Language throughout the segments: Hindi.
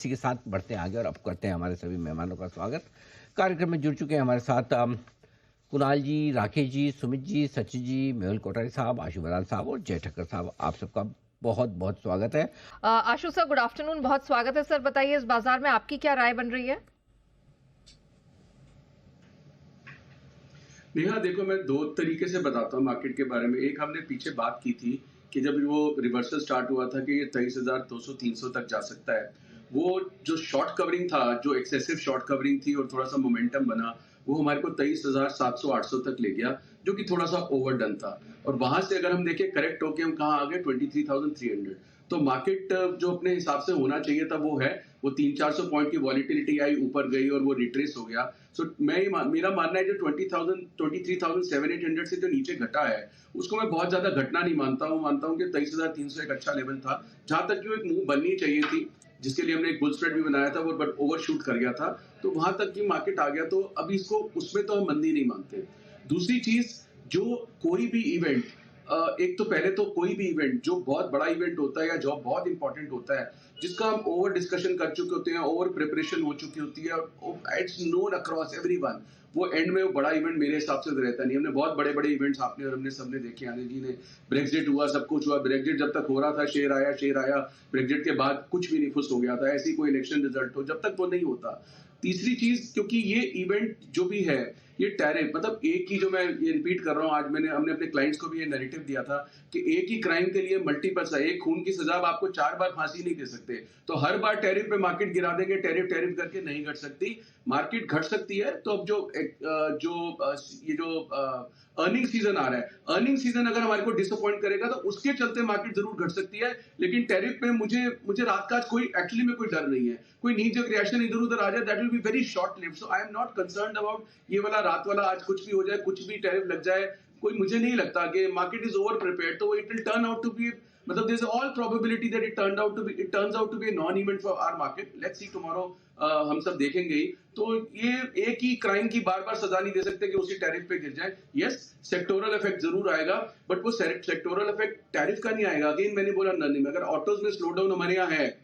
इसी के साथ बढ़ते हैं आगे और अब करते हैं हमारे सभी मेहमानों का स्वागत। कार्यक्रम में जुड़ चुके हैं हमारे साथ कुणाल जी, राकेश जी, सुमित जी, सचिन जी, मेहुल कोठारी साहब, आशु बराल साहब और जय ठक्कर साहब। आप सबका बहुत बहुत स्वागत है। आशु सर, गुड आफ्टरनून, बहुत स्वागत है सर। बताइए इस बाजार में आपकी क्या राय बन रही है? नेहा, देखो, मैं दो तरीके से बताता हूँ मार्केट के बारे में। एक, हमने पीछे बात की थी कि जब वो रिवर्सल स्टार्ट हुआ था कि ये 23,200-300 तक जा सकता है। वो जो शॉर्ट कवरिंग था, जो एक्सेसिव शॉर्ट कवरिंग थी और थोड़ा सा मोमेंटम बना, वो हमारे को 23,700-800 तक ले गया, जो कि थोड़ा सा ओवरडन था। और वहां से अगर हम देखें करेक्ट होके हम कहाँ आ गए, 23,300। तो मार्केट जो अपने हिसाब से होना चाहिए था वो है, वो 300-400 पॉइंट की वॉलिटिलिटी आई, ऊपर गई और वो रिट्रेस हो गया। सो मेरा मानना है जो 23,800 से जो नीचे घटा है उसको मैं बहुत ज्यादा घटना नहीं मानता हूँ कि 23,300 एक अच्छा लेवल था, जहां तक कि वो एक मूव बननी चाहिए थी, जिसके लिए हमने एक बुल स्प्रेड भी बनाया था, वो बट ओवरशूट कर गया था। तो वहां तक की मार्केट आ गया, तो अभी इसको उसमें तो हम मंदी नहीं मानते। दूसरी चीज, जो कोई भी इवेंट, एक तो पहले तो कोई भी इवेंट जो बहुत बड़ा इवेंट होता है या जो बहुत इंपॉर्टेंट होता है, जिसका हम ओवर डिस्कशन कर चुके होते हैं, ओवर प्रिपरेशन हो चुकी होती है, इट्स नोन अक्रॉस एवरीवन, वो एंड में वो बड़ा इवेंट मेरे हिसाब से तो रहता नहीं। हमने बहुत बड़े बड़े इवेंट्स आपने और हमने सबने देखे, आने जी ने, ब्रेक्जिट हुआ, सब कुछ हुआ, ब्रेक्जिट जब तक हो रहा था शेयर आया, ब्रेक्जिट के बाद कुछ भी नहीं, फुस हो गया था। ऐसी कोई इलेक्शन रिजल्ट हो, जब तक वो नहीं होता। तीसरी चीज, क्योंकि ये इवेंट जो भी है, ये टैरिफ, मतलब एक ही, जो मैं ये रिपीट कर रहा हूँ, आज हमने अपने क्लाइंट्स को भी ये नैरेटिव दिया था कि एक ही क्राइम के लिए मल्टीपल है, एक खून की सजा आप आपको 4 बार फांसी नहीं दे सकते। तो हर बार टैरिफ पे मार्केट गिरा देंगे, टैरिफ करके नहीं घट सकती मार्केट, घट सकती है। तो अब ये जो अर्निंग सीजन आ रहा है, अर्निंग सीजन अगर हमारे को डिसअपॉइंट करेगा तो उसके चलते मार्केट जरूर घट सकती है। लेकिन टैरिफ पे मुझे रात का कोई एक्चुअली में कोई डर नहीं है। कोई नीड जब रिएक्शन इधर उधर आ जाए, that will be very short lived. So I am not concerned about ये वाला रात वाला, आज कुछ भी हो जाए, कुछ भी टैरिफ लग जाए, कोई, मुझे नहीं लगता कि मार्केट इज ओवर प्रिपेयर्ड। तो it will turn out to be, मतलब there is all probability that it turns out to be non event for our market. Let's see tomorrow, हम सब देखेंगे ही। तो ये एक ही क्राइम की बार बार सजा नहीं दे सकते कि उसी टैरिफ पे गिर जाए। यस, सेक्टोरल इफेक्ट जरूर आएगा, बट वो सेक्टोरल इफेक्ट टैरिफ का नहीं आएगा। अगेन मैंने बोला, नन में अगर ऑटोज में स्लो डाउन हमारे यहाँ है,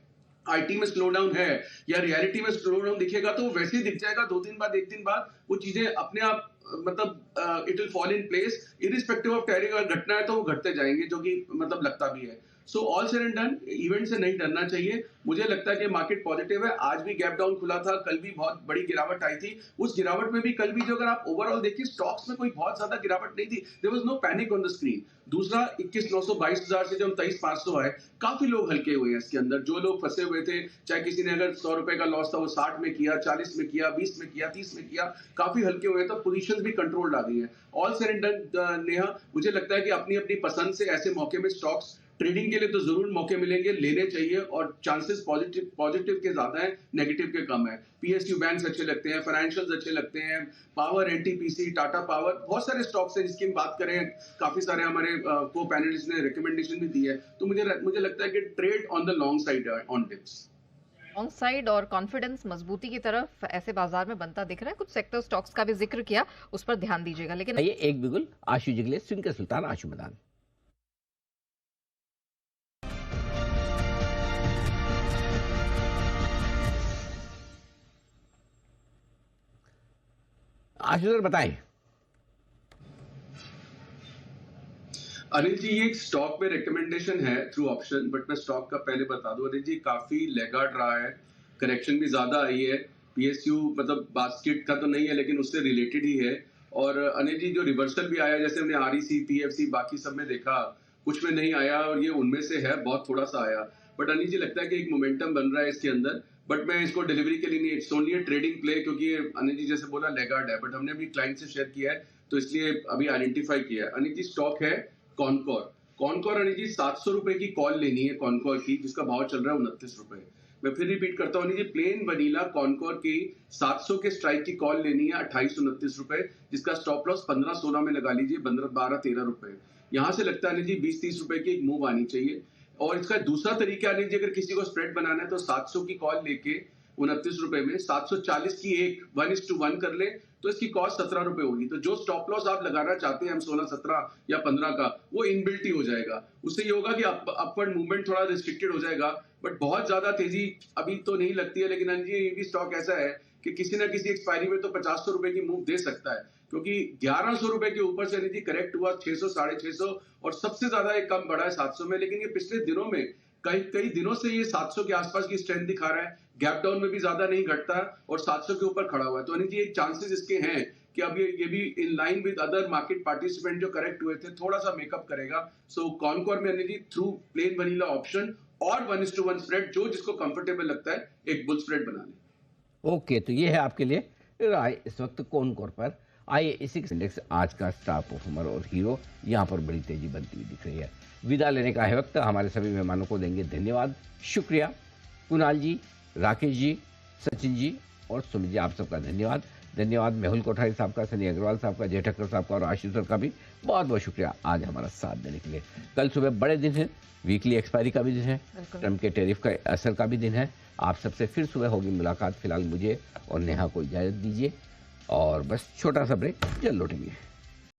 आईटी में स्लो डाउन है, या रियलिटी में स्लो डाउन दिखेगा, तो वैसे ही दिख जाएगा। 2 दिन बाद, 1 दिन बाद वो चीजें अपने आप, मतलब it will fall in place, irrespective of tariff. अगर घटना है तो वो घटते जाएंगे, जो कि मतलब लगता भी है। So all said and done, event से नहीं डरना चाहिए। मुझे लगता है कि मार्केट पॉजिटिव है। आज भी गैप डाउन खुला था, कल भी बहुत बड़ी गिरावट आई थी। उस गिरावट में भी कल भी, जो अगर आप ओवरऑल देखिए, स्टॉक्स में कोई बहुत ज्यादा गिरावट नहीं थी। There was no panic on the screen. दूसरा, 21,900 22,000 से जब 23,500 आए, काफी लोग हल्के हुए हैं इसके अंदर। जो लोग फंसे हुए थे, चाहे किसी ने अगर 100 रुपए का लॉस था, वो 60 में किया, 40 में किया, 20 में किया, 30 में किया, काफी हल्के हुए हैं। तो पोजीशंस भी कंट्रोल्ड आ गई हैं। All said and done, Neha, मुझे लगता है कि अपनी अपनी पसंद से ऐसे मौके में स्टॉक्स ट्रेडिंग के लिए तो जरूर मौके मिलेंगे, लेने चाहिए, और चांसेस पॉजिटिव के ज्यादा है, नेगेटिव के कम है। पीएसयू बैंक्स अच्छे लगते हैं, फाइनेंशियल्स अच्छे लगते हैं, पावर, एनटीपीसी, टाटा पावर, बहुत सारे स्टॉक्स हैं जिसकी हम बात करें। काफी सारे हमारे को पैनलिस्ट ने रिकमेंडेशन भी दी है। तो मुझे लगता है कि trade on the long side on dips. Long side और कॉन्फिडेंस मजबूती की तरफ ऐसे बाजार में बनता दिख रहा है। कुछ सेक्टर स्टॉक्स का भी जिक्र किया, उस पर ध्यान दीजिएगा। लेकिन ये एक बिगुल आशु जिगले, स्विंग के सुल्तान आशु मैदान। आशु सर बताएं। अनिल जी, ये एक स्टॉक में रिकमेंडेशन है थ्रू ऑप्शन, बट मैं स्टॉक का पहले बता दूं। अनिल जी, काफी लेगार्ड रहा है, करेक्शन भी ज्यादा आई है। पीएसयू मतलब बास्केट का तो नहीं है, लेकिन उससे रिलेटेड ही है। और अनिल जी, जो रिवर्सल भी आया, जैसे हमने आरईसी, पीएफसी, बाकी सब में देखा, कुछ में नहीं आया, और ये उनमें से है, बहुत थोड़ा सा आया। बट अनिल जी, लगता है कि एक मोमेंटम बन रहा है इसके अंदर। बट मैं इसको डिलीवरी के लिए नहीं, इट्स ओनली ट्रेडिंग प्ले, क्योंकि अनिल जी जैसे बोला लेगार्ड है, बट हमने अभी क्लाइंट से शेयर किया है, तो इसलिए अभी आइडेंटिफाई किया है। अनिल जी, स्टॉक है कॉनकोर अनिल जी, 700 रुपए की कॉल लेनी है कॉनकोर की, जिसका भाव चल रहा है 29 रुपए। मैं फिर रिपीट करता हूँ, प्लेन वनीला कॉनकोर की 700 के स्ट्राइक की कॉल लेनी है 2829 रुपए, जिसका स्टॉप लॉस 15-16 में लगा लीजिए, 12-13 रुपए। यहां से लगता है जी 20-30 रुपए की एक मूव आनी चाहिए। और इसका दूसरा तरीका है, अगर किसी को स्प्रेड बनाना है, तो 700 की कॉल लेके 29 रुपए में 740 की एक 1:1 कर ले, तो इसकी कॉस्ट 17 रुपए होगी। तो जो स्टॉप लॉस आप लगाना चाहते हैं, हम 16, 17 या 15 का, वो इनबिल्ट ही हो जाएगा। उससे ये होगा कि अपवर्ड मूवमेंट थोड़ा रिस्ट्रिक्टेड हो जाएगा, बट बहुत ज्यादा तेजी अभी तो नहीं लगती है, लेकिन अंजी ये भी स्टॉक ऐसा है कि किसी ना किसी एक्सपायरी में तो 50 रुपए की मूव दे सकता है, क्योंकि 1100 रुपए के ऊपर से नीति करेक्ट हुआ 600 650 और सबसे ज्यादा एक कम बढ़ा है 700 में, लेकिन ये पिछले दिनों में कई कई दिनों से ये 700 के आसपास की स्ट्रेंथ दिखा रहा है, गैप डाउन में भी ज्यादा नहीं घटता और 700 के ऊपर खड़ा हुआ है। तो अनिल जी एक चांसेस इसके हैं कि अब ये भी in line with other market participant जो करेक्ट हुए थे थोड़ा सा मेकअप करेगा। सो कॉनकॉर में Anil ji through plane vanilla option और 1:1 स्प्रेड, जो जिसको कंफर्टेबल लगता है एक बुल स्प्रेड बना ले। ओके, तो ये है आपके लिए राय इस वक्त कॉनकॉर पर। आइए इसी इंडेक्स आज का स्टार परफॉर्मर और हीरो यहाँ पर बड़ी तेजी बनती हुई दिख रही है। विदा लेने का है वक्त। हमारे सभी मेहमानों को देंगे धन्यवाद, शुक्रिया। कुणाल जी, राकेश जी, सचिन जी और सुमित जी, आप सबका धन्यवाद। धन्यवाद मेहुल कोठारी साहब का, सनी अग्रवाल साहब का, जय ठक्कर साहब का और आशीष सर का भी बहुत बहुत शुक्रिया आज हमारा साथ देने के लिए। कल सुबह बड़े दिन है, वीकली एक्सपायरी का भी दिन है, ट्रम्प के टैरिफ का असर का भी दिन है। आप सबसे फिर सुबह होगी मुलाकात। फिलहाल मुझे और नेहा को इजाज़त दीजिए और बस छोटा सा ब्रेक, जल्द लौटेंगे।